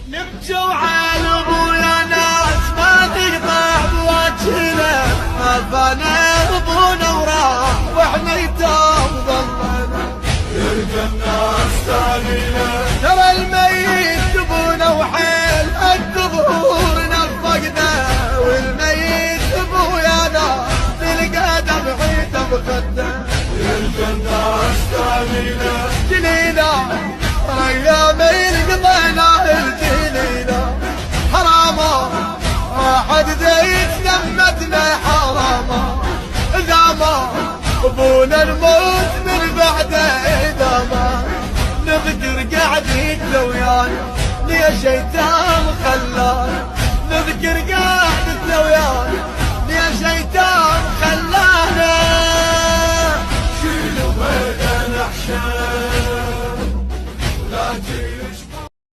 نبكي وعلى ابويا ناس ما تقطع بوجهنا، ما فانا ابونا وراح واحنا يتوم ظلنا، يرجى الناس تالينا. ترى الميت ابونا وحيل الدبور نفقنا، والميت ابويا ناس تلقى دمعته بخده، يرجى الناس تالينا. جنينا ايام قضينا الجنينة حراما، ما حد زيت لمتنا حراما، اذا ما ابونا الموت من بعده، اذا ما نذكر قعدتنا ويانا ليش ايتام خلانا، نذكر